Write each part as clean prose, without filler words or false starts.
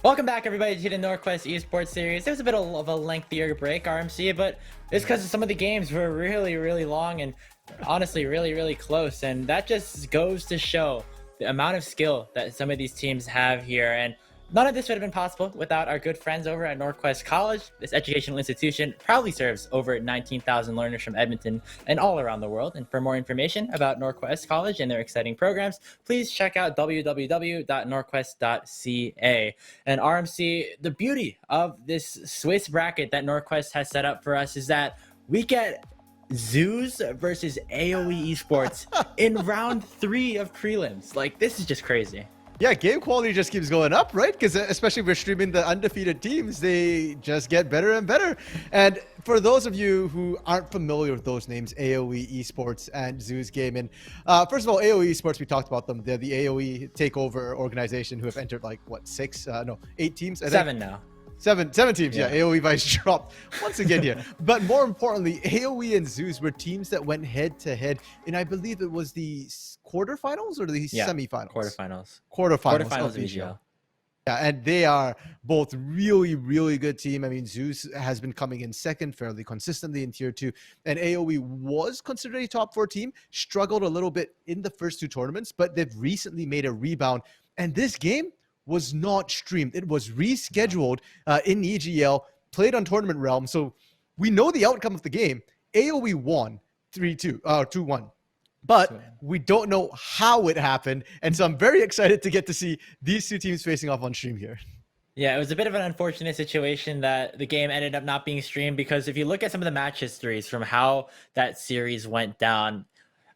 Welcome back, everybody, to the NorQuest Esports series. It was a bit of a lengthier break, RMC, but it's because some of the games were really, really long and honestly really, really close. And that just goes to show the amount of skill that some of these teams have here. And none of this would have been possible without our good friends over at NorQuest College. This educational institution proudly serves over 19,000 learners from Edmonton and all around the world. And for more information about NorQuest College and their exciting programs, please check out www.norquest.ca. And RMC, the beauty of this Swiss bracket that NorQuest has set up for us is that we get ZOOS versus AOE Esports in round 3 of prelims. Like, this is just crazy. Yeah, game quality just keeps going up, right? Because especially if we're streaming the undefeated teams, they just get better and better. And for those of you who aren't familiar with those names, AOE Esports and ZOOS Gaming, first of all, AOE Esports, we talked about them. They're the AOE takeover organization who have entered like, what, 8 teams? 7 now. Seven teams, yeah. AOE Vice dropped once again here. But more importantly, AOE and ZOOS were teams that went head to head, and I believe it was the quarterfinals or the semifinals? Quarterfinals of VGL. Yeah, and they are both really, really good team. I mean, ZOOS has been coming in second fairly consistently in Tier 2, and AOE was considered a top 4 team, struggled a little bit in the first 2 tournaments, but they've recently made a rebound. And this game was not streamed. It was rescheduled in EGL, played on Tournament Realm. So we know the outcome of the game. AOE won 2-1. But we don't know how it happened. And so I'm very excited to get to see these 2 teams facing off on stream here. Yeah, it was a bit of an unfortunate situation that the game ended up not being streamed, because if you look at some of the match histories from how that series went down,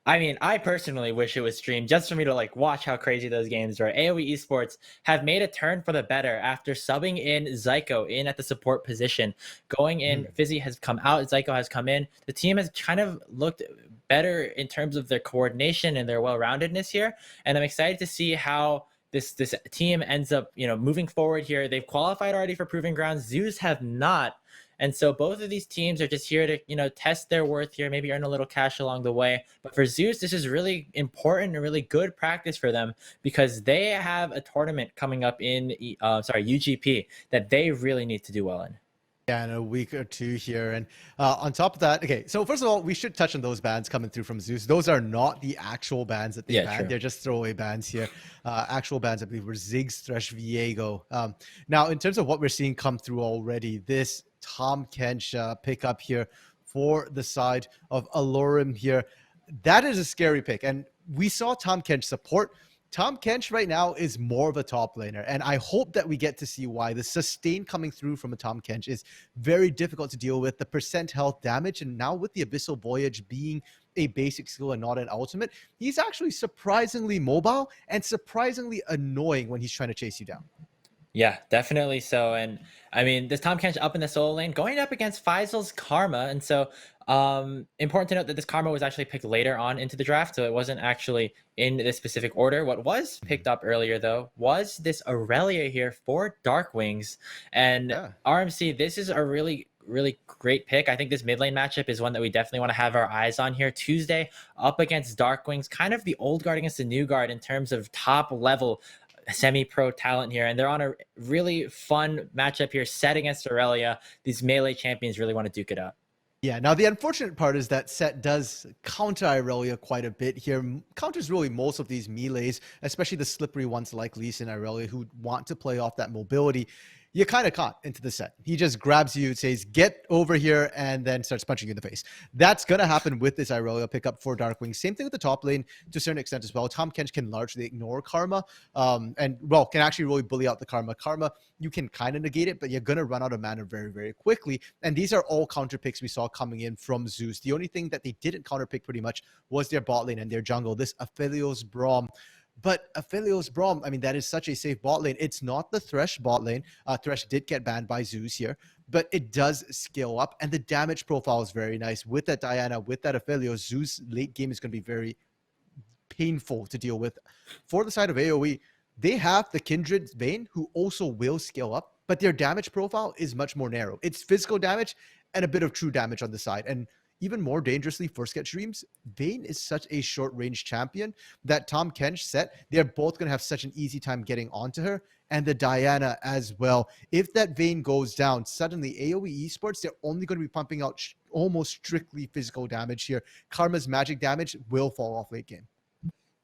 I mean, I personally wish it was streamed just for me to like watch how crazy those games are. AOE Esports have made a turn for the better after subbing in Zyko in at the support position. Going in, Fizzy has come out, Zyko has come in. The team has kind of looked better in terms of their coordination and their well-roundedness here. And I'm excited to see how this team ends up, moving forward here. They've qualified already for Proving Grounds. ZOOS have not. And so both of these teams are just here to, test their worth here, maybe earn a little cash along the way. But for ZOOS, this is really important and really good practice for them, because they have a tournament coming up in, UGP that they really need to do well in. Yeah, in a week or 2 here. And on top of that, okay, so first of all, we should touch on those bans coming through from ZOOS. Those are not the actual bans that they banned. True. They're just throwaway bans here. Actual bans, I believe, were Ziggs, Thresh, Viego. Now, in terms of what we're seeing come through already, this Tahm Kench pickup here for the side of Alorim here, that is a scary pick. And we saw Tahm Kench support. Tahm Kench right now is more of a top laner, and I hope that we get to see why. The sustain coming through from a Tahm Kench is very difficult to deal with. The percent health damage, and now with the Abyssal Voyage being a basic skill and not an ultimate, he's actually surprisingly mobile and surprisingly annoying when he's trying to chase you down. Yeah, definitely so. And I mean, this Tahm Kench up in the solo lane going up against Faisal's Karma. And so important to note that this Karma was actually picked later on into the draft, so it wasn't actually in this specific order. What was picked up earlier, though, was this Aurelia here for Dark Wings. And RMC, this is a really great pick. I think this mid lane matchup is one that we definitely want to have our eyes on here. Tuesday up against Dark Wings, kind of the old guard against the new guard in terms of top level semi-pro talent here, and they're on a really fun matchup here set against Aurelia. These melee champions really want to duke it up. Yeah, now the unfortunate part is that set does counter Irelia quite a bit here. Counters really most of these melees, especially the slippery ones like Lee Sin and Irelia, who want to play off that mobility. You kind of caught into the set. He just grabs you, says, get over here, and then starts punching you in the face. That's going to happen with this Irelia pickup for Darkwing. Same thing with the top lane to a certain extent as well. Tahm Kench can largely ignore Karma and, well, can actually really bully out the Karma. Karma, you can kind of negate it, but you're going to run out of mana very, very quickly. And these are all counter picks we saw coming in from ZOOS. The only thing that they didn't counter pick pretty much was their bot lane and their jungle, this Aphelios Braum. But Aphelios Braum, I mean, that is such a safe bot lane. It's not the Thresh bot lane. Thresh did get banned by ZOOS here, but it does scale up, and the damage profile is very nice. With that Diana, with that Aphelios, ZOOS late game is going to be very painful to deal with. For the side of AOE, they have the Kindred Vayne, who also will scale up, but their damage profile is much more narrow. It's physical damage and a bit of true damage on the side. And even more dangerously for Sketch Dreams, Vayne is such a short-range champion that Tahm Kench set, they're both going to have such an easy time getting onto her, and the Diana as well. If that Vayne goes down, suddenly AOE Esports, they're only going to be pumping out almost strictly physical damage here. Karma's magic damage will fall off late game.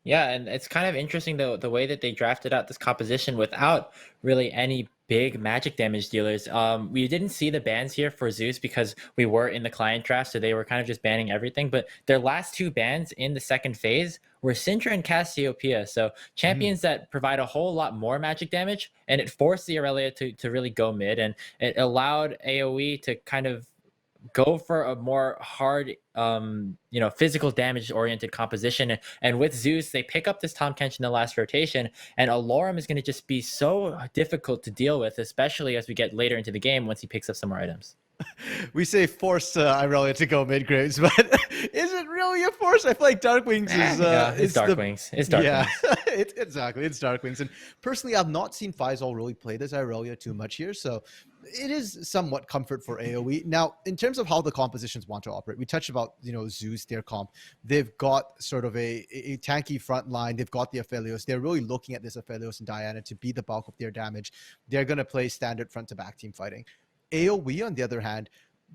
Yeah, and it's kind of interesting the way that they drafted out this composition without really any big magic damage dealers. We didn't see the bans here for ZOOS because we were in the client draft, so they were kind of just banning everything. But their last two bans in the second phase were Syndra and Cassiopeia. So champions that provide a whole lot more magic damage, and it forced the Aurelia to really go mid, and it allowed AOE to kind of go for a more hard physical damage oriented composition. And with ZOOS, they pick up this Tahm Kench in the last rotation, and Alorum is going to just be so difficult to deal with, especially as we get later into the game once he picks up some more items. We say force Irelia to go mid graves, but is it really a force? I feel like Darkwings is it's Darkwings. It's Darkwings. Yeah, exactly. It's Darkwings. And personally, I've not seen Faisal really play this Irelia too much here, so it is somewhat comfort for AoE. Now, in terms of how the compositions want to operate, we touched about ZOOS, their comp. They've got sort of a tanky front line. They've got the Aphelios. They're really looking at this Aphelios and Diana to be the bulk of their damage. They're going to play standard front to back team fighting. AoE, on the other hand,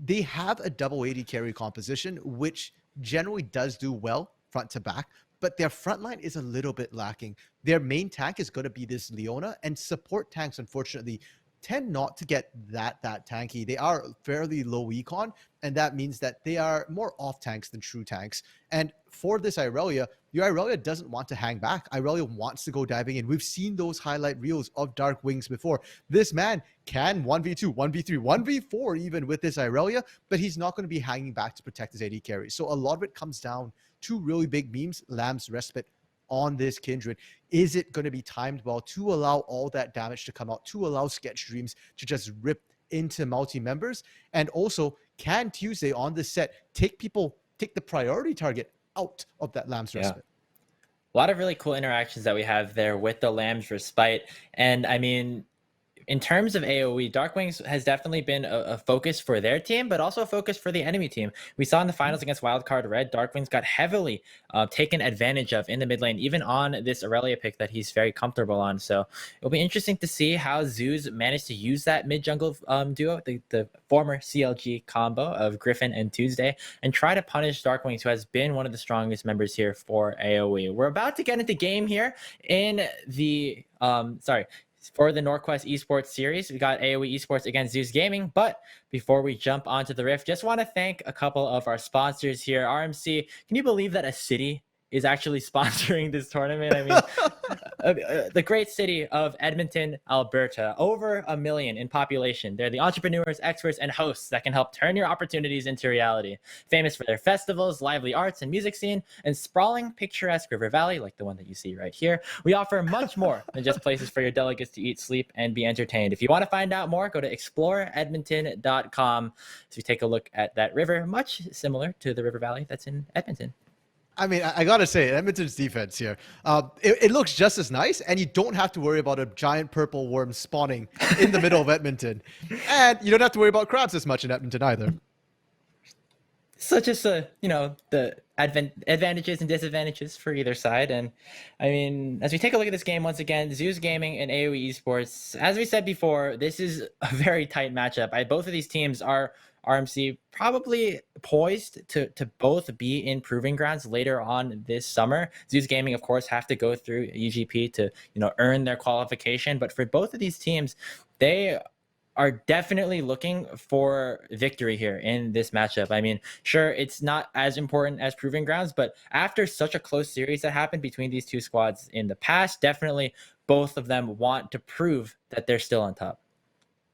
they have a double AD carry composition, which generally does do well front to back, but their front line is a little bit lacking. Their main tank is going to be this Leona, and support tanks, unfortunately, tend not to get that tanky. They are fairly low econ, and that means that they are more off tanks than true tanks. And for this Irelia, your Irelia doesn't want to hang back. Irelia wants to go diving in. We've seen those highlight reels of Dark Wings before. This man can 1v2, 1v3, 1v4 even with this Irelia, but he's not going to be hanging back to protect his AD carry. So a lot of it comes down to really big memes, Lamb's Respite on this Kindred. Is it going to be timed well to allow all that damage to come out, to allow Sketch Dreams to just rip into multi-members? And also, can Tuesday on this set take the priority target out of that Lamb's Respite? A lot of really cool interactions that we have there with the Lamb's Respite. And I mean, in terms of AoE, Darkwings has definitely been a focus for their team, but also a focus for the enemy team. We saw in the finals against Wildcard Red, Darkwings got heavily taken advantage of in the mid lane, even on this Aurelia pick that he's very comfortable on. So it'll be interesting to see how ZOOS managed to use that mid jungle duo, the former CLG combo of Griffin and Tuesday, and try to punish Darkwings, who has been one of the strongest members here for AoE. We're about to get into game here in the for the NorQuest Esports series. We got AOE Esports against ZOOS Gaming. But before we jump onto the Rift, just want to thank a couple of our sponsors here. RMC, can you believe that a city is actually sponsoring this tournament? I mean, the great city of Edmonton, Alberta, over 1 million in population. They're the entrepreneurs, experts, and hosts that can help turn your opportunities into reality. Famous for their festivals, lively arts and music scene, and sprawling, picturesque river valley, like the one that you see right here. We offer much more than just places for your delegates to eat, sleep, and be entertained. If you want to find out more, go to exploreedmonton.com as we take a look at that river, much similar to the river valley that's in Edmonton. I mean, I gotta say, Edmonton's defense here, it looks just as nice, and you don't have to worry about a giant purple worm spawning in the middle of Edmonton. And you don't have to worry about crabs as much in Edmonton either. So just the advantages and disadvantages for either side. And I mean, as we take a look at this game once again, ZOOS Gaming and AOE Esports, as we said before, this is a very tight matchup. Both of these teams are RMC probably poised to both be in proving grounds later on this summer. ZOOS Gaming, of course, have to go through UGP to earn their qualification. But for both of these teams, they are definitely looking for victory here in this matchup. I mean, sure, it's not as important as proving grounds, but after such a close series that happened between these two squads in the past, definitely both of them want to prove that they're still on top.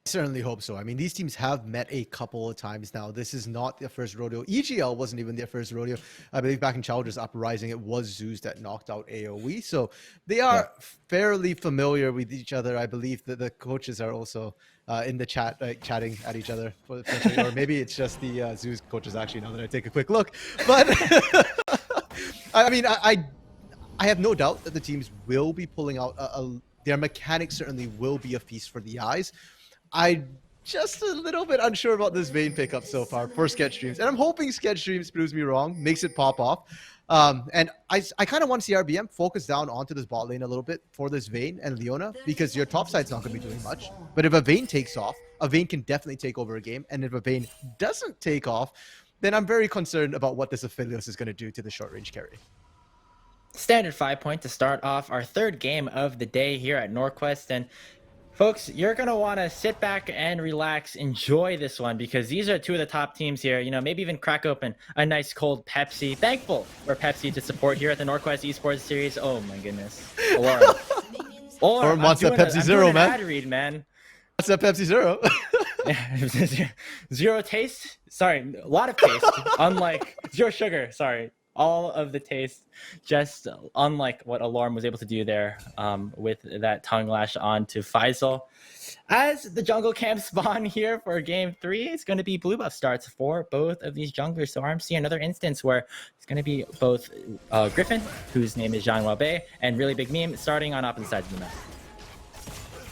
Certainly hope so. I mean, these teams have met a couple of times now. This is not their first rodeo. EGL wasn't even their first rodeo. I believe back in Challengers Uprising, it was ZOOS that knocked out AOE. So they are fairly familiar with each other. I believe that the coaches are also in the chat, chatting at each other. Or maybe it's just the ZOOS coaches, actually, now that I take a quick look. But I mean, I have no doubt that the teams will be pulling out their mechanics certainly will be a feast for the eyes. I just a little bit unsure about this Vayne pickup so far for Sketch Streams. And I'm hoping Sketch Streams proves me wrong, makes it pop off. And I kind of want to see RBM focus down onto this bot lane a little bit for this Vayne and Leona, because your top side's not going to be doing much. But if a Vayne takes off, a Vayne can definitely take over a game. And if a Vayne doesn't take off, then I'm very concerned about what this Aphelios is going to do to the short range carry. Standard 5 point to start off our third game of the day here at NorQuest. And folks, you're going to want to sit back and relax, enjoy this one, because these are two of the top teams here. You know, maybe even crack open a nice cold Pepsi. Thankful for Pepsi to support here at the NorQuest Esports series. Oh my goodness. Or wants that Pepsi Zero, man. Ad read, man. What's that Pepsi Zero? Zero taste? Sorry, a lot of taste. Unlike zero sugar, sorry. All of the taste, just unlike what Alarm was able to do there with that tongue lash onto Faisal. As the jungle camp spawn here for game 3, it's going to be blue buff starts for both of these junglers. So RMC, another instance where it's going to be both Griffin, whose name is Zhang Waobei, and Really Big Meme starting on opposite sides of the map.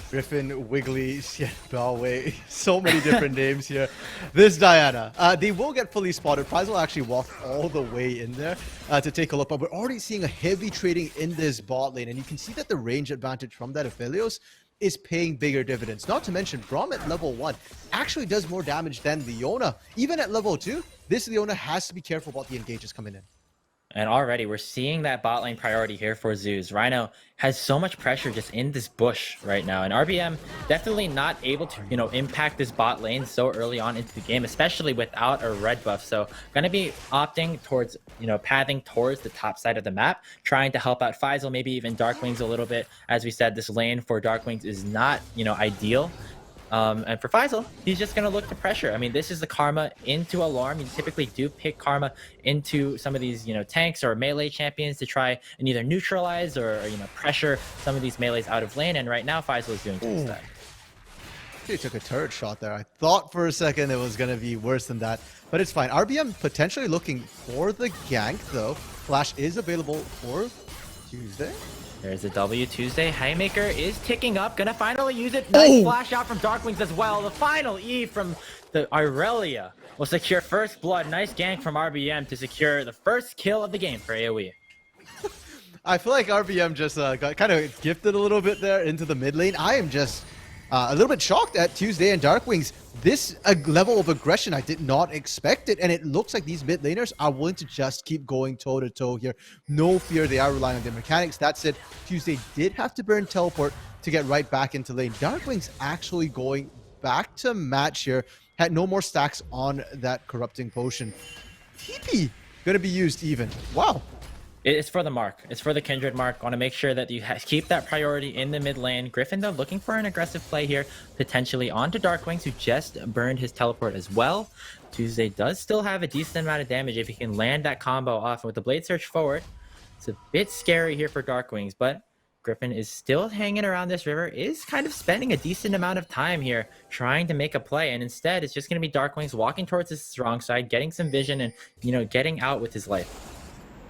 Griffin, Wiggly, Balway, so many different names here. This Diana, they will get fully spotted. Prize will actually walk all the way in there to take a look, but we're already seeing a heavy trading in this bot lane, and you can see that the range advantage from that Aphelios is paying bigger dividends. Not to mention, Braum at level 1 actually does more damage than Leona. Even at level 2, this Leona has to be careful about the engages coming in. And already we're seeing that bot lane priority here for ZOOS. Rhino has so much pressure just in this bush right now. And RBM definitely not able to, you know, impact this bot lane so early on into the game, especially without a red buff. So going to be opting towards, you know, pathing towards the top side of the map, trying to help out Faisal, maybe even Darkwings a little bit. As we said, this lane for Darkwings is not, you know, ideal. And for Faisal, he's just going to look to pressure. I mean, this is the Karma into Alarm. You typically do pick Karma into some of these, you know, tanks or melee champions to try and either neutralize or you know, pressure some of these melees out of lane. And right now, Faisal is doing just that. He took a turret shot there. I thought for a second it was going to be worse than that, but it's fine. RBM potentially looking for the gank, though. Flash is available for Tuesday. There's a W Tuesday. Haymaker is ticking up. Gonna finally use it. Nice flash out from Darkwings as well. The final E from the Irelia will secure first blood. Nice gank from RBM to secure the first kill of the game for AOE. I feel like RBM just got kind of gifted a little bit there into the mid lane. I am just a little bit shocked at Tuesday and Darkwings. This level of aggression, I did not expect it. And it looks like these mid laners are willing to just keep going toe-to-toe here. No fear, they are relying on their mechanics. That said, Tuesday did have to burn teleport to get right back into lane. Darkwings actually going back to match here. Had no more stacks on that corrupting potion. TP gonna be used even. Wow. It's for the mark. It's for the Kindred mark. Want to make sure that you keep that priority in the mid lane. Griffin, though, looking for an aggressive play here, potentially onto Darkwings, who just burned his teleport as well. Tuesday does still have a decent amount of damage if he can land that combo off. And with the Blade Search forward, it's a bit scary here for Darkwings, but Griffin is still hanging around this river, is kind of spending a decent amount of time here trying to make a play. And instead, it's just going to be Darkwings walking towards his strong side, getting some vision and, you know, getting out with his life.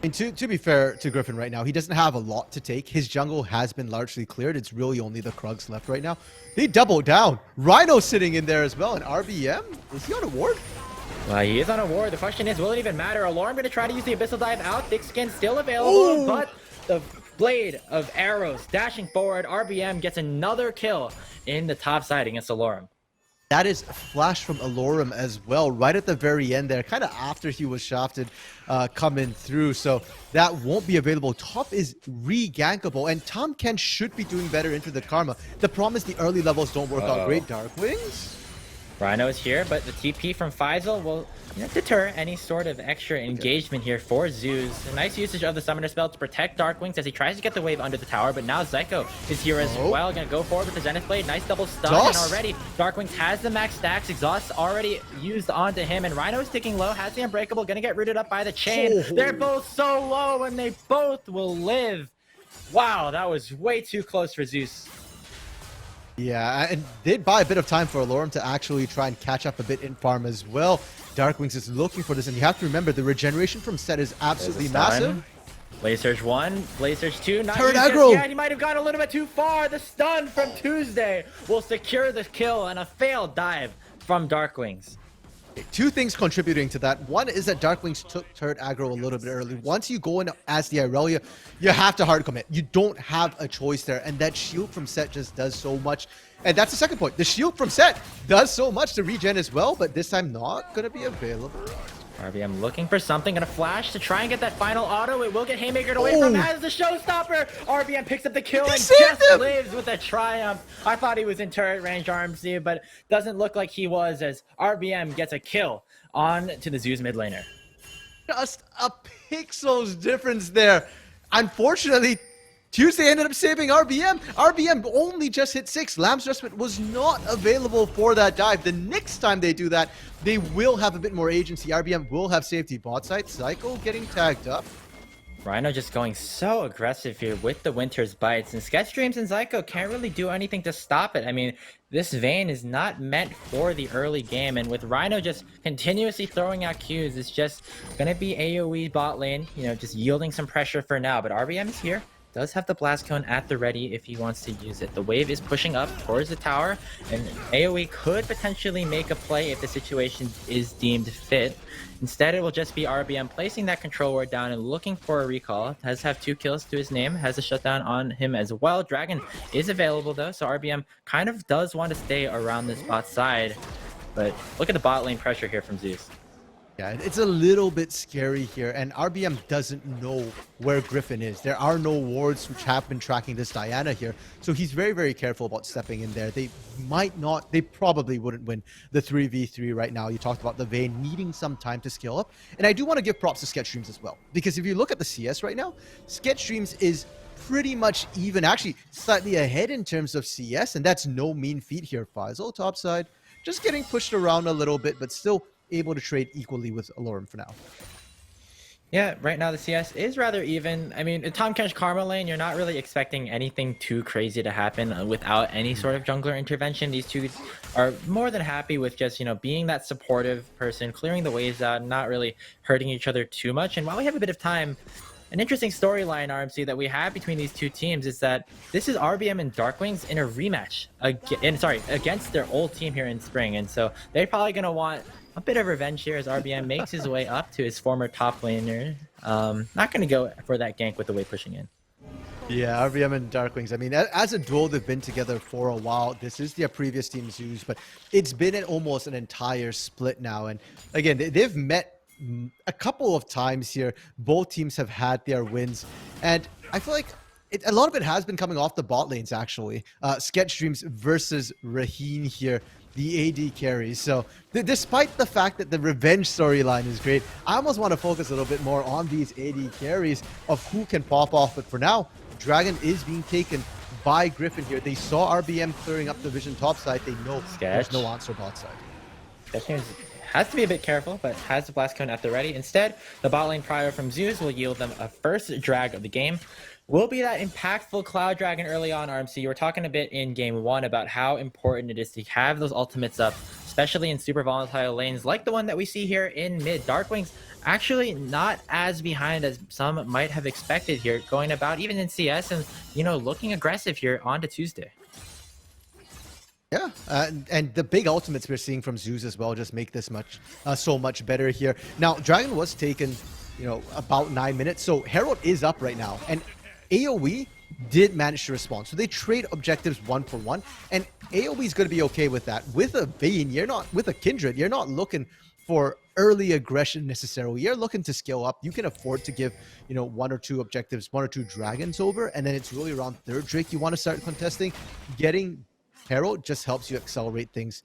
And to be fair to Griffin right now, he doesn't have a lot to take. His jungle has been largely cleared. It's really only the Krugs left right now. They double down. Rhino sitting in there as well. And RBM, is he on a ward? Well, he is on a ward. The question is, will it even matter? Alarm going to try to use the Abyssal Dive out. Thick Skin still available, but the blade of arrows dashing forward. RBM gets another kill in the top side against Alarm. That is flash from Alorum as well, right at the very end there, kind of after he was shafted coming through. So that won't be available. Top is re-gankable, and Tom Ken should be doing better into the Karma. The problem is the early levels don't work out great. Darkwings? Rhino is here, but the TP from Faisal will, you know, deter any sort of extra engagement here for ZOOS. A nice usage of the Summoner spell to protect Darkwings as he tries to get the wave under the tower, but now Zyko is here as well. Gonna go forward with the Zenith Blade. Nice double stun, and already Darkwings has the max stacks. Exhaust already used onto him, and Rhino is ticking low, has the Unbreakable, gonna get rooted up by the chain. They're both so low, and they both will live. Wow, that was way too close for ZOOS. Yeah, and did buy a bit of time for Alorum to actually try and catch up a bit in farm as well. Darkwings is looking for this, and you have to remember the regeneration from Set is absolutely massive. Blaze Surge 1, Blaze Surge 2, not Turret used just aggro. yet. He might have gone a little bit too far. The stun from Tuesday will secure the kill and a failed dive from Darkwings. Two things contributing to that. One is that Darkwings took turret aggro a little bit early. Once you go in as the Irelia, you have to hard commit. You don't have a choice there. And that shield from Set just does so much. And that's the second point. The shield from Set does so much to regen as well, but this time not going to be available. RBM looking for something, gonna flash to try and get that final auto. It will get haymakered away from as the showstopper. RBM picks up the kill and just lives with a triumph. I thought he was in turret range, RMC, but doesn't look like he was, as RBM gets a kill on to the ZOOS mid laner. Just a pixel's difference there. Unfortunately, Tuesday ended up saving RBM. RBM only just hit 6. Lamb's Respite was not available for that dive. The next time they do that, they will have a bit more agency. RBM will have safety. Bot side, Psycho getting tagged up. Rhino just going so aggressive here with the Winter's Bites, and Sketch Dreams and Zyko can't really do anything to stop it. I mean, this Vayne is not meant for the early game, and with Rhino just continuously throwing out Qs, it's just gonna be AOE bot lane, you know, just yielding some pressure for now. But RBM is here. Does have the blast cone at the ready if he wants to use it. The wave is pushing up towards the tower, and AoE could potentially make a play if the situation is deemed fit. Instead, it will just be RBM placing that control ward down and looking for a recall. Does have 2 kills to his name, has a shutdown on him as well. Dragon is available though, so RBM kind of does want to stay around this bot side. But look at the bot lane pressure here from ZOOS. Yeah, it's a little bit scary here, and RBM doesn't know where Griffin is. There are no wards which have been tracking this Diana here, so he's very, very careful about stepping in there. They probably wouldn't win the 3v3 right now. You talked about the Vayne needing some time to scale up, and I do want to give props to Sketch Dreams as well, because if you look at the CS right now, Sketch Dreams is pretty much even, actually slightly ahead in terms of CS, and that's no mean feat here. Faisal topside, just getting pushed around a little bit, but still able to trade equally with Alorum for now. Yeah, right now the CS is rather even. I mean, in Tahm Kench Karma lane, you're not really expecting anything too crazy to happen without any sort of jungler intervention. These two are more than happy with just, you know, being that supportive person, clearing the waves out, not really hurting each other too much. And while we have a bit of time, an interesting storyline, RMC, that we have between these two teams is that this is RBM and Darkwings in a rematch against their old team here in spring. And so they're probably going to want a bit of revenge here as RBM makes his way up to his former top laner. Not going to go for that gank with the wave pushing in. Yeah, RBM and Darkwings. I mean, as a duo, they've been together for a while. This is their previous team, ZOOS, but it's been almost an entire split now. And again, they've met a couple of times here. Both teams have had their wins. And I feel like a lot of it has been coming off the bot lanes, actually. Sketch Dreams versus Raheen here, the AD carries. So despite the fact that the revenge storyline is great, I almost want to focus a little bit more on these AD carries of who can pop off. But for now, Dragon is being taken by Griffin here. They saw RBM clearing up the vision top side. They know there's no answer bot side. Sketch has to be a bit careful, but has the blast cone at the ready. Instead, the bot lane prior from ZOOS will yield them a first drag of the game. Will be that impactful Cloud Dragon early on, RMC. You were talking a bit in game 1 about how important it is to have those ultimates up, especially in super volatile lanes like the one that we see here in mid. Darkwings actually not as behind as some might have expected here, going about even in CS and, you know, looking aggressive here on to Tuesday. Yeah, and the big ultimates we're seeing from ZOOS as well just make this so much better here. Now, Dragon was taken, you know, about 9 minutes, so Herald is up right now, and AoE did manage to respond. So they trade objectives 1 for 1, and AoE is going to be okay with that. With a Vayne, with a Kindred, you're not looking for early aggression necessarily. You're looking to scale up. You can afford to give, you know, 1 or 2 objectives, 1 or 2 dragons over, and then it's really around 3rd Drake you want to start contesting. Getting Herald just helps you accelerate things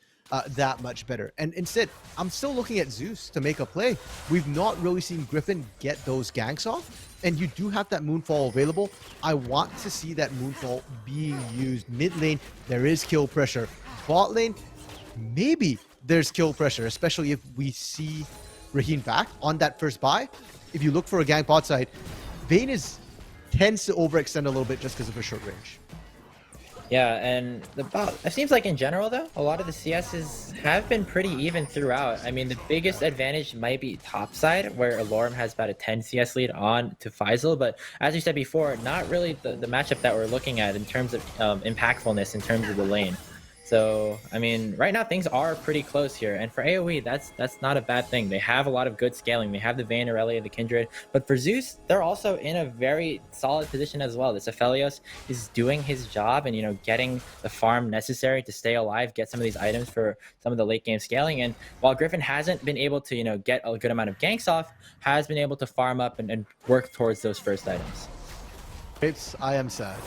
that much better. And instead, I'm still looking at ZOOS to make a play. We've not really seen Griffin get those ganks off, and you do have that Moonfall available. I want to see that Moonfall being used. Mid lane, there is kill pressure. Bot lane, maybe there's kill pressure, especially if we see Raheen back on that first buy. If you look for a gank bot side, Vayne tends to overextend a little bit just because of her short range. Yeah, and it seems like in general though, a lot of the CSs have been pretty even throughout. I mean, the biggest advantage might be top side, where Alorum has about a 10 CS lead on to Faisal, but as you said before, not really the matchup that we're looking at in terms of impactfulness in terms of the lane. So, I mean, right now things are pretty close here. And for AoE, that's not a bad thing. They have a lot of good scaling. They have the Vayne, Aurelia, the Kindred. But for ZOOS, they're also in a very solid position as well. This Aphelios is doing his job and, getting the farm necessary to stay alive, get some of these items for some of the late game scaling. And while Griffin hasn't been able to, get a good amount of ganks off, has been able to farm up and work towards those first items. I am sad.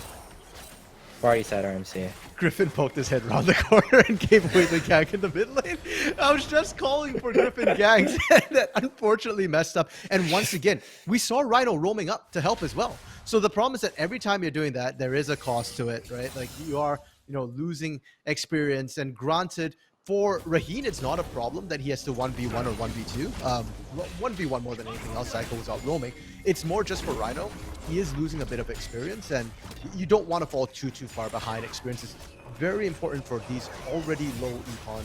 Already said RMC. Griffin poked his head around the corner and gave away the gank in the mid lane. I was just calling for Griffin ganks, and that unfortunately messed up. And once again, we saw Rhino roaming up to help as well. So the problem is that every time you're doing that, there is a cost to it, right? Like you are, losing experience. And granted, for Raheen, it's not a problem that he has to 1v1 or 1v2. 1v1 more than anything else, Psycho was out roaming. It's more just for Rhino. He is losing a bit of experience, and you don't want to fall too far behind. Experience is very important for these already low econ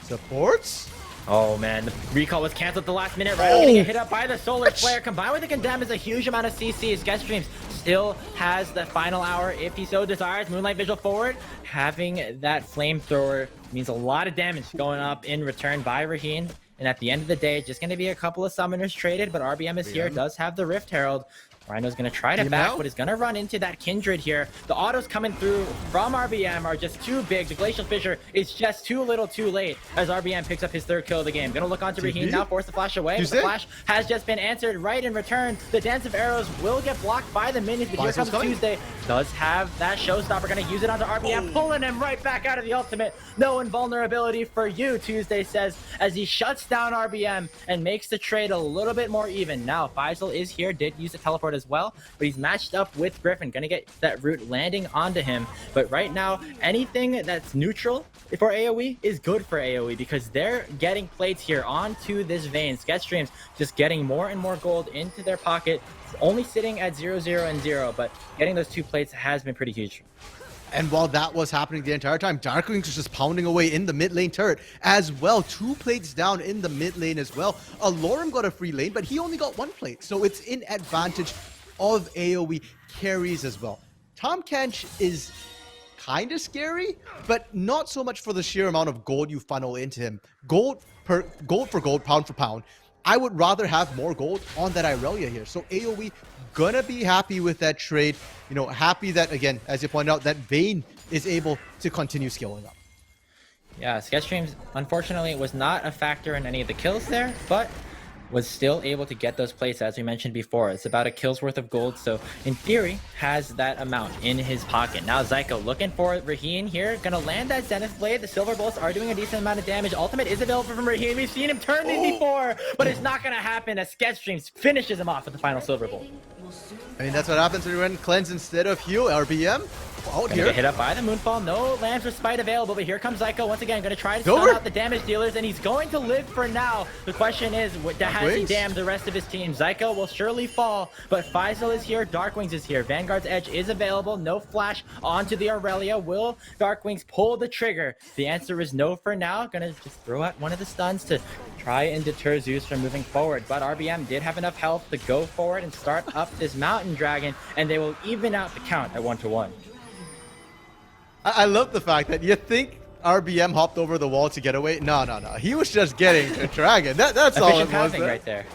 supports. Oh man, the recall was canceled at the last minute. Rhino getting hit up by the Solar Flare. Combined with the Condemn is a huge amount of CCs. Guest Streams still has the final hour if he so desires. Moonlight Vigil forward. Having that flamethrower means a lot of damage going up in return by Raheen. And at the end of the day, just going to be a couple of summoners traded, but RBM is here, does have the Rift Herald. Rhino's going to try to back, but is going to run into that Kindred here. The autos coming through from RBM are just too big. The Glacial Fissure is just too little too late as RBM picks up his third kill of the game. Going to look onto Raheen now, force the flash away. The flash has just been answered right in return. The Dance of Arrows will get blocked by the minions, but here comes Tuesday. Does have that showstopper. Going to use it onto RBM, pulling him right back out of the ultimate. No invulnerability for you, Tuesday says, as he shuts down RBM and makes the trade a little bit more even. Now, Faisal is here, did use the teleport as well, but he's matched up with Griffin. Gonna get that root landing onto him. But right now, anything that's neutral for AoE is good for AoE because they're getting plates here onto this Vayne. Sketch Streams just getting more and more gold into their pocket. It's only sitting at 0-0 and 0, but getting those 2 plates has been pretty huge. And while that was happening the entire time, Darklings was just pounding away in the mid lane turret as well. 2 plates down in the mid lane as well. Alorum got a free lane, but he only got 1 plate. So it's in advantage of AoE carries as well. Tahm Kench is kind of scary, but not so much for the sheer amount of gold you funnel into him. Gold for gold, pound for pound. I would rather have more gold on that Irelia here. So AoE gonna be happy with that trade. Happy that, again, as you pointed out, that Vayne is able to continue scaling up. Yeah, Sketch Streams, unfortunately, was not a factor in any of the kills there, but was still able to get those plates, as we mentioned before. It's about a kill's worth of gold, so in theory, has that amount in his pocket. Now Zyko looking for Raheen here, gonna land that Zenith Blade. The Silver Bolts are doing a decent amount of damage. Ultimate is available from Raheen. We've seen him turn these before, but it's not gonna happen as Sketch Streams finishes him off with the final Silver Bolt. I mean, that's what happens when you run Cleanse instead of Heal. RBM out here. Get hit up by the Moonfall. No Land for Spite available, but here comes Zyko once again. Going to try to stun out the damage dealers, and he's going to live for now. The question is, has he damned the rest of his team? Zyko will surely fall, but Faisal is here. Darkwings is here. Vanguard's Edge is available. No flash onto the Aurelia. Will Darkwings pull the trigger? The answer is no for now. Going to just throw out one of the stuns to try and deter ZOOS from moving forward, but RBM did have enough health to go forward and start up this Mountain Dragon, and they will even out the count at 1-1. I love the fact that you think RBM hopped over the wall to get away. No. He was just getting a dragon. That's all it was. Right there.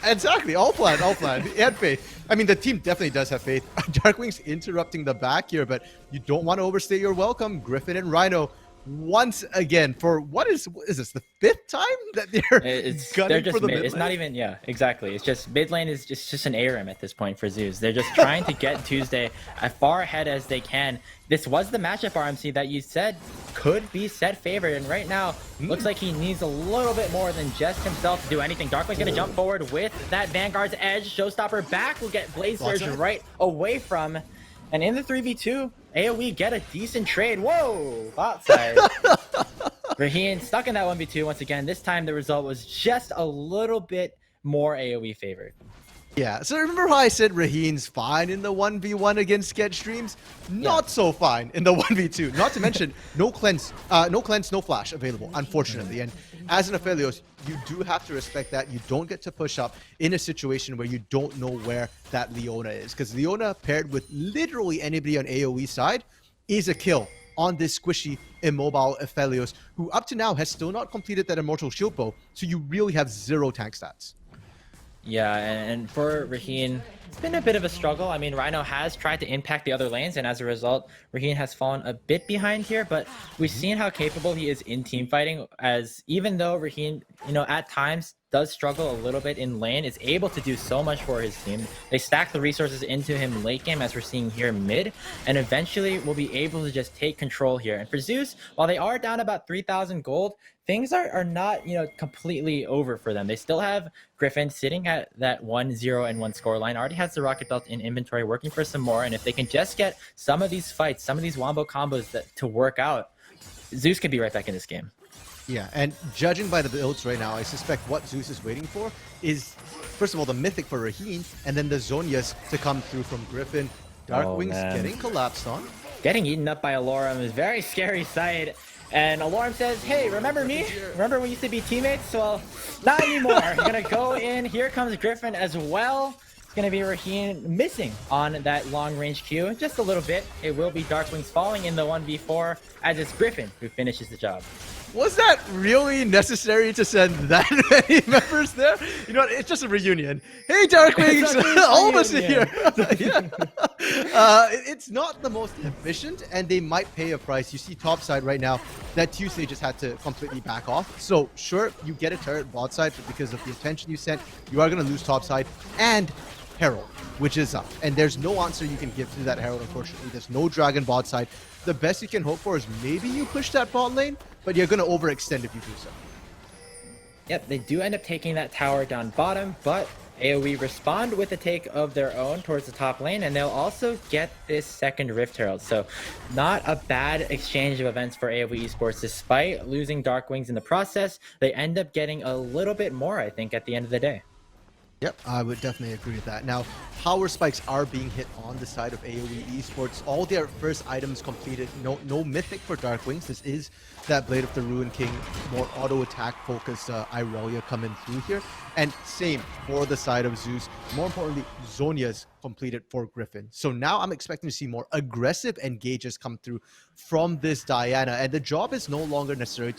Exactly. All planned. He had faith. I mean, the team definitely does have faith. Darkwing's interrupting the back here, but you don't want to overstay your welcome. Griffin and Rhino once again for what is this, the 5th time that they're just for the mid. It's not even, exactly. It's just mid lane is just an ARAM at this point for ZOOS. They're just trying to get Tuesday as far ahead as they can. This was the matchup, RMC, that you said could be set favored, and right now looks like he needs a little bit more than just himself to do anything. Darkwing's gonna jump forward with that Vanguard's Edge. Showstopper back will get Blaze Surge right away from. And in the 3v2, AoE get a decent trade. Whoa! Bot side. Raheen stuck in that 1v2 once again. This time the result was just a little bit more AoE favored. Yeah, so remember how I said Raheen's fine in the 1v1 against sketch streams? Not so fine in the 1v2. Not to mention, no cleanse, no flash available, unfortunately. And as an Aphelios, you do have to respect that. You don't get to push up in a situation where you don't know where that Leona is. Because Leona paired with literally anybody on AOE side is a kill on this squishy, immobile Aphelios, who up to now has still not completed that Immortal Shield Bow, so you really have 0 tank stats. Yeah, and for Raheen, it's been a bit of a struggle. I mean, Rhino has tried to impact the other lanes, and as a result, Raheen has fallen a bit behind here, but we've seen how capable he is in team fighting, as even though Raheen, at times does struggle a little bit in lane, is able to do so much for his team. They stack the resources into him late game, as we're seeing here mid, and eventually will be able to just take control here. And for ZOOS, while they are down about 3,000 gold, things are not, completely over for them. They still have Griffin sitting at that 1-0 and 1 scoreline, already has the Rocket Belt in inventory, working for some more, and if they can just get some of these fights, some of these wombo combos to work out, ZOOS could be right back in this game. Yeah, and judging by the builds right now, I suspect what ZOOS is waiting for is, first of all, the Mythic for Raheen, and then the Zhonya's to come through from Griffin. Darkwing's getting collapsed on. Getting eaten up by Alorum is a very scary sight. And Alorum says, hey, remember me? Remember we used to be teammates? Well, not anymore. Gonna go in. Here comes Griffin as well. It's gonna be Raheen missing on that long-range Q. Just a little bit. It will be Darkwings falling in the 1v4 as it's Griffin who finishes the job. Was that really necessary to send that many members there? You know what? It's just a reunion. Hey, Darkwings! All of us are here. It's not the most efficient, and they might pay a price. You see topside right now, that Tuesday just had to completely back off. So, sure, you get a turret bot side, but because of the attention you sent, you are going to lose topside. And Herald, which is up. And there's no answer you can give to that Herald, unfortunately. There's no Dragon bot side. The best you can hope for is maybe you push that bot lane, but you're going to overextend if you do so. Yep, they do end up taking that tower down bottom, but AOE respond with a take of their own towards the top lane, and they'll also get this second Rift Herald. So not a bad exchange of events for AOE Esports. Despite losing Darkwings in the process, they end up getting a little bit more, I think, at the end of the day. Yep, I would definitely agree with that. Now, power spikes are being hit on the side of AOE Esports. All their first items completed. No mythic for Darkwings. This is that Blade of the Ruin King, more auto attack focused Irelia coming through here. And same for the side of ZOOS. More importantly, Zhonya's completed for Griffin. So now I'm expecting to see more aggressive engages come through from this Diana. And the job is no longer necessary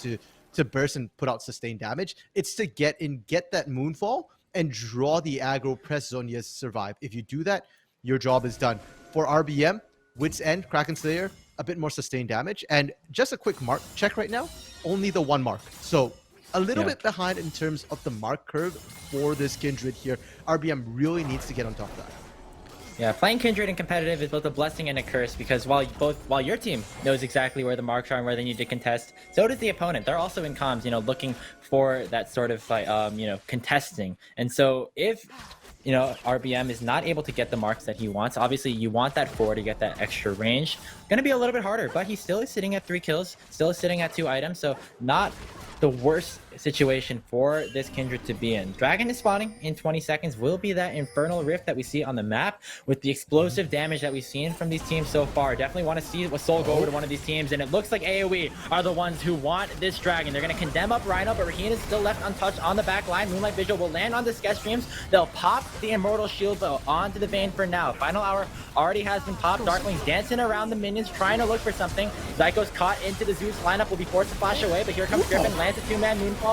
to burst and put out sustained damage. It's to get that Moonfall and draw the aggro, press Zhonya's, survive. If you do that, your job is done. For RBM, Wit's End, Kraken Slayer, a bit more sustained damage. And just a quick mark check right now, only the 1 mark. So a little bit behind in terms of the mark curve for this Kindred here. RBM really needs to get on top of that. Yeah, playing Kindred in competitive is both a blessing and a curse, because while your team knows exactly where the marks are and where they need to contest, so does the opponent. They're also in comms, looking for that sort of like, contesting. And so if RBM is not able to get the marks that he wants, obviously you want that 4 to get that extra range. Going to be a little bit harder, but he still is sitting at 3 kills, still is sitting at 2 items, so not the worst situation for this Kindred to be in. Dragon is spawning in 20 seconds, will be that Infernal Rift that we see on the map with the explosive damage that we've seen from these teams so far. Definitely want to see a soul go over to one of these teams, and it looks like AOE are the ones who want this Dragon. They're going to condemn up Rhino, but Raheen is still left untouched on the back line. Moonlight Vigil will land on the sketch streams. They'll pop the Immortal Shield Bow onto the Vayne for now. Final hour already has been popped. Darkwings dancing around the minions, trying to look for something. Zyko's caught into the ZOOS lineup, will be forced to flash away, but here comes Griffin, lands a 2-man Moonfall.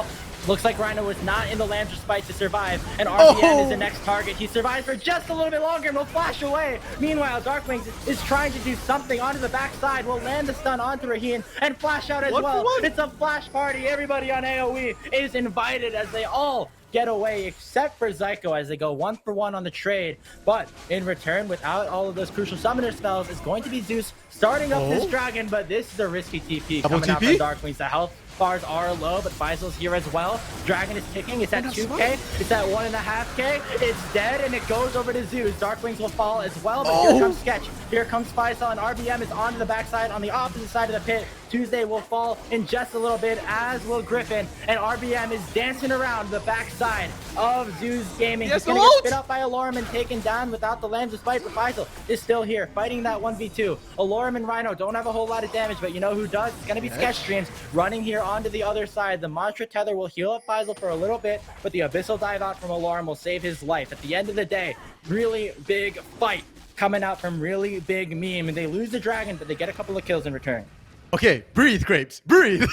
Looks like Rhino was not in the Lamb's Respite to survive, and RBM is the next target. He survives for just a little bit longer and will flash away. Meanwhile, Darkwings is trying to do something onto the backside, will land the stun onto Raheen and flash out as well. It's a flash party. Everybody on AOE is invited as they all get away, except for Zyko as they go 1 for 1 on the trade. But in return, without all of those crucial summoner spells, is going to be ZOOS starting up this Dragon, but this is a risky TP coming out from Darkwings. The health Bars are low, but Faisal's here as well. Dragon is ticking. It's at 2k. It's at 1.5k. It's dead, and it goes over to ZOOS. Darkwings will fall as well, but here comes Sketch. Here comes Faisal, and RBM is onto the backside on the opposite side of the pit. Tuesday will fall in just a little bit, as will Griffin, and RBM is dancing around the backside of ZOOS Gaming. He's going to get spit up by Alorum and taken down without the lens, despite but Faisal is still here, fighting that 1v2. Alorum and Rhino don't have a whole lot of damage, but you know who does? It's going to be Sketch Streams running here onto the other side. The Mantra Tether will heal up Faisal for a little bit, but the Abyssal Dive out from Alorum will save his life. At the end of the day, really big fight coming out from really big meme, and they lose the dragon, but they get a couple of kills in return. Okay, breathe, Grapes, breathe.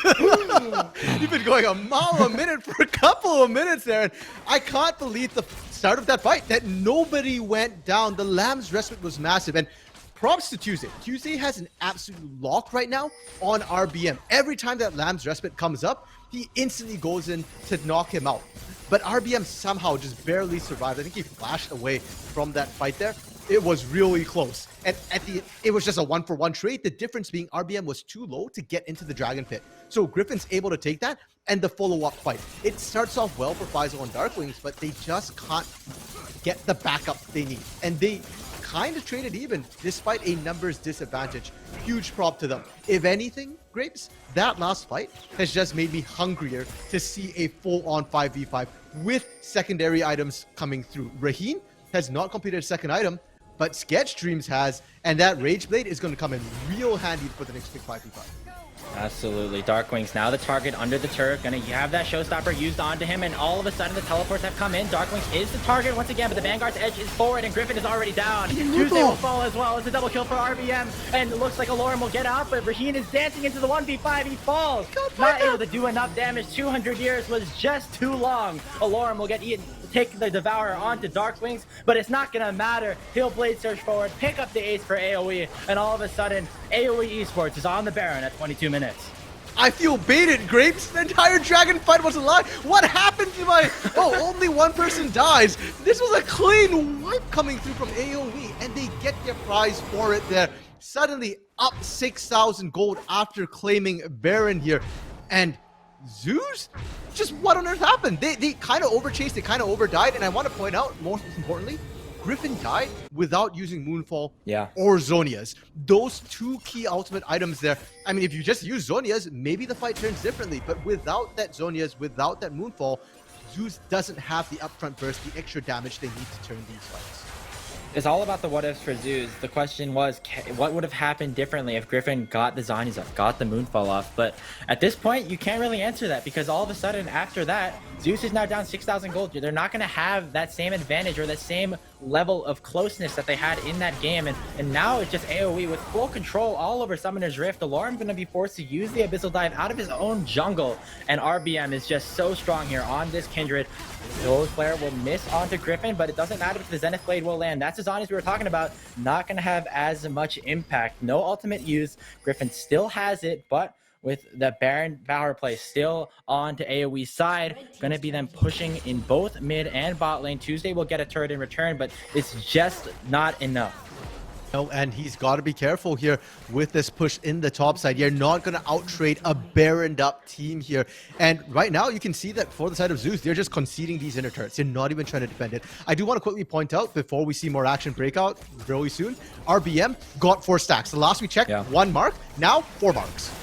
You've been going a mile a minute for a couple of minutes there, and I can't believe the start of that fight, that nobody went down. The Lamb's respite was massive, and props to Tuesday. Tuesday has an absolute lock right now on RBM. Every time that Lamb's respite comes up, he instantly goes in to knock him out. But RBM somehow just barely survived. I think he flashed away from that fight there. It was really close. And it was just a 1-for-1 trade. The difference being RBM was too low to get into the Dragon Pit. So Griffin's able to take that and the follow-up fight. It starts off well for Faisal and Darkwings, but they just can't get the backup they need. And they kind of traded even despite a numbers disadvantage. Huge prop to them. If anything, Grapes, that last fight has just made me hungrier to see a full-on 5v5 with secondary items coming through. Raheen has not completed a second item, but Sketch Dreams has, and that Rage Blade is going to come in real handy for the next big 5v5. Absolutely. Darkwings now the target under the turret. Gonna have that showstopper used onto him, and all of a sudden the teleports have come in. Darkwings is the target once again, but the Vanguard's edge is forward, and Griffin is already down. Tuesday will fall as well. It's a double kill for RBM, and it looks like Alorum will get out, but Raheen is dancing into the 1v5. He falls. Not able to do enough damage. 200 years was just too long. Alorum will get eaten. Take the Devourer onto Darkwings, but it's not gonna matter. He'll Blade Surge forward, pick up the ace for AOE, and all of a sudden, AOE Esports is on the Baron at 22 minutes. I feel baited, Grapes. The entire dragon fight was a lie. What happened to my... Oh, only one person dies. This was a clean wipe coming through from AOE, and they get their prize for it there. Suddenly up 6,000 gold after claiming Baron here. And ZOOS? Just what on earth happened? They kind of overchased, they kind of overdied, and I want to point out, most importantly, Griffin died without using Moonfall or Zonias. Those two key ultimate items there. I mean, if you just use Zonias, maybe the fight turns differently, but without that Zonias, without that Moonfall, ZOOS doesn't have the upfront burst, the extra damage they need to turn these fights. It's all about the what ifs for ZOOS. The question was, what would have happened differently if Griffin got the Zonias off, got the Moonfall off? But at this point, you can't really answer that, because all of a sudden, after that, ZOOS is now down 6,000 gold. They're not going to have that same advantage or that same level of closeness that they had in that game. And now it's just AOE with full control all over Summoner's Rift. Alarm going to be forced to use the Abyssal Dive out of his own jungle. And RBM is just so strong here on this Kindred. The Solar Flare will miss onto Griffin, but it doesn't matter if the Zenith Blade will land. That's the Zonias we were talking about. Not going to have as much impact. No ultimate use. Griffin still has it, but with the Baron power play still on to AoE's side, going to be them pushing in both mid and bot lane. Tuesday will get a turret in return, but it's just not enough. No, and he's got to be careful here with this push in the top side. You're not going to outtrade a Baroned up team here. And right now, you can see that for the side of ZOOS, they're just conceding these inner turrets. They're not even trying to defend it. I do want to quickly point out, before we see more action breakout really soon, RBM got 4 stacks. The last we checked, 1 mark. Now, 4 marks.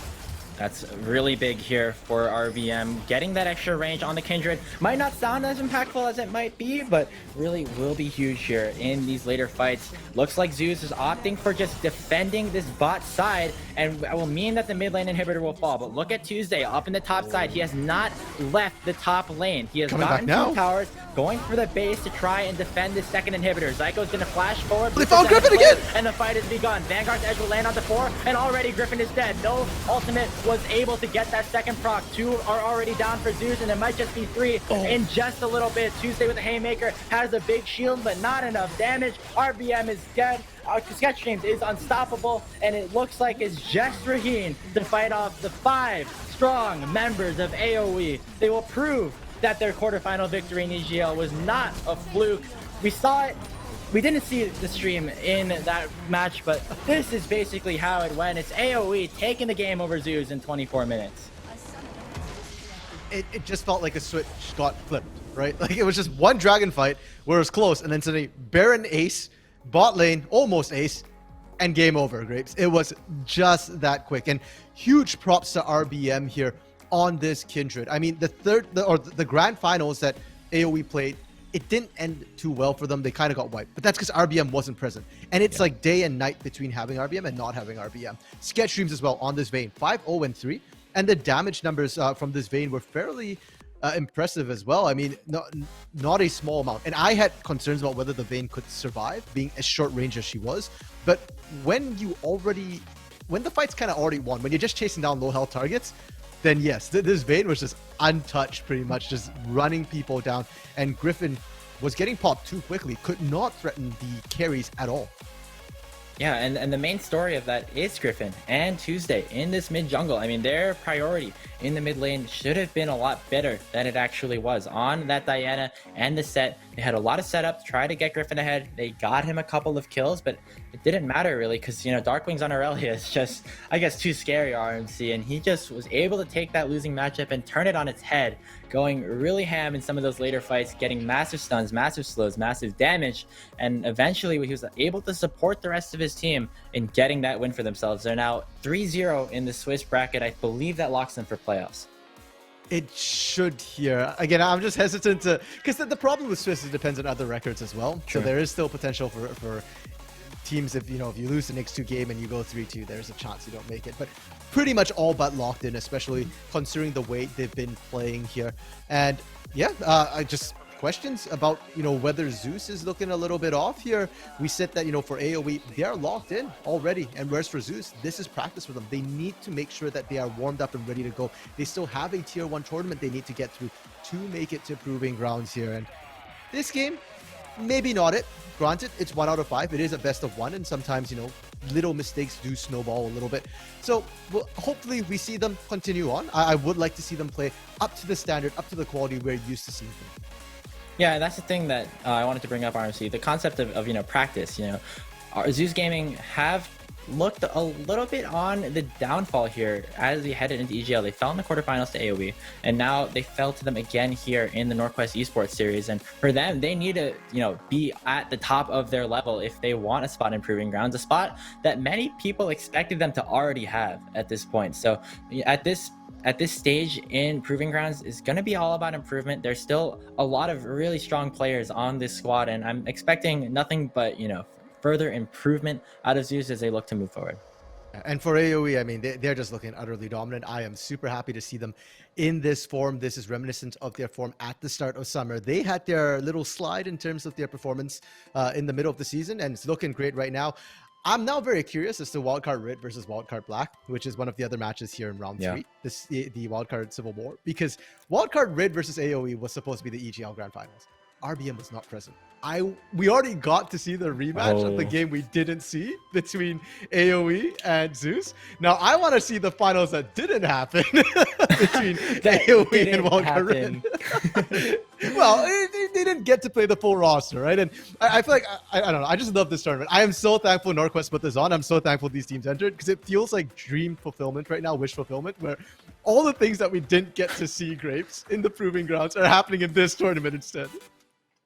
That's really big here for RBM. Getting that extra range on the Kindred might not sound as impactful as it might be, but really will be huge here in these later fights. Looks like ZOOS is opting for just defending this bot side, and it will mean that the mid lane inhibitor will fall. But look at Tuesday up in the top side. He has not left the top lane. He has gotten 2 towers, going for the base to try and defend the second inhibitor. Zyko's going to flash forward. They found Griffin again! And the fight has begun. Vanguard's edge will land on the 4, and already Griffin is dead. No ultimate was able to get that second proc. 2 are already down for ZOOS, and it might just be 3 in just a little bit. Tuesday with the Haymaker has a big shield, but not enough damage. RBM is dead. Sketch Streams is unstoppable, and it looks like it's just Raheen to fight off the 5 strong members of AOE. They will prove that their quarterfinal victory in EGL was not a fluke. We saw it. We didn't see the stream in that match, but this is basically how it went. It's AOE taking the game over ZOOS in 24 minutes. it just felt like a switch got flipped, right? Like it was just one dragon fight where it was close, and then suddenly Baron ace, bot lane almost ace, and game over, Grapes. It was just that quick. And huge props to RBM here on this Kindred. I mean, the grand finals that AOE played, it didn't end too well for them. They kind of got wiped, but that's because RBM wasn't present. And it's like day and night between having RBM and not having RBM. Sketch streams as well on this Vayne, 5-0-3. And the damage numbers from this Vayne were fairly impressive as well. I mean, not a small amount. And I had concerns about whether the Vayne could survive, being as short range as she was. But when the fight's kind of already won, when you're just chasing down low health targets, then yes, this Vayne was just untouched pretty much, just running people down. And Griffin was getting popped too quickly, could not threaten the carries at all. Yeah, and the main story of that is Griffin and Tuesday in this mid jungle. I mean, their priority in the mid lane should have been a lot better than it actually was. On that Diana and the set, they had a lot of setup to try to get Griffin ahead. They got him a couple of kills, but it didn't matter really because, you know, Darkwing's on Aurelia is just, I guess, too scary RMC, and he just was able to take that losing matchup and turn it on its head, going really ham in some of those later fights, getting massive stuns, massive slows, massive damage, and eventually he was able to support the rest of his team in getting that win for themselves. They're now 3-0 in the Swiss bracket. I believe that locks them for playoffs. It should here. Again, I'm just hesitant to, because the problem with Swiss is it depends on other records as well. True. So there is still potential for teams, if you lose the next 2 games and you go 3-2, there's a chance you don't make it. But pretty much all but locked in, especially considering the way they've been playing here. And yeah, I just questions about whether ZOOS is looking a little bit off here. We said that for AOE they are locked in already, and whereas for ZOOS this is practice for them. They need to make sure that they are warmed up and ready to go. They still have a tier 1 tournament they need to get through to make it to Proving Grounds here, and this game maybe not it. Granted, it's 1 out of 5. It is a best of 1, and sometimes little mistakes do snowball a little bit. So hopefully we see them continue on. I would like to see them play up to the standard, up to the quality we're used to seeing them. Yeah, that's the thing that I wanted to bring up, RMC. The concept of practice. Our ZOOS Gaming have looked a little bit on the downfall here as they headed into EGL. They fell in the quarterfinals to AOE, and now they fell to them again here in the NorQuest Esports series. And for them, they need to be at the top of their level if they want a spot in Proving Grounds, a spot that many people expected them to already have at this point. So at this stage in Proving Grounds is going to be all about improvement. There's still a lot of really strong players on this squad, and I'm expecting nothing but, further improvement out of ZOOS as they look to move forward. And for AOE, I mean, they're just looking utterly dominant. I am super happy to see them in this form. This is reminiscent of their form at the start of summer. They had their little slide in terms of their performance in the middle of the season, and it's looking great right now. I'm now very curious as to Wildcard Red versus Wildcard Black, which is one of the other matches here in round 3, the Wildcard Civil War, because Wildcard Red versus AOE was supposed to be the EGL Grand Finals. RBM was not present. We already got to see the rematch of the game we didn't see between AOE and ZOOS. Now I want to see the finals that didn't happen between AOE and Wildcard Red. Well, they didn't get to play the full roster, right? And I feel like, I don't know, I just love this tournament. I am so thankful NorQuest put this on. I'm so thankful these teams entered, because it feels like dream fulfillment right now, wish fulfillment, where all the things that we didn't get to see, Grapes, in the Proving Grounds are happening in this tournament instead.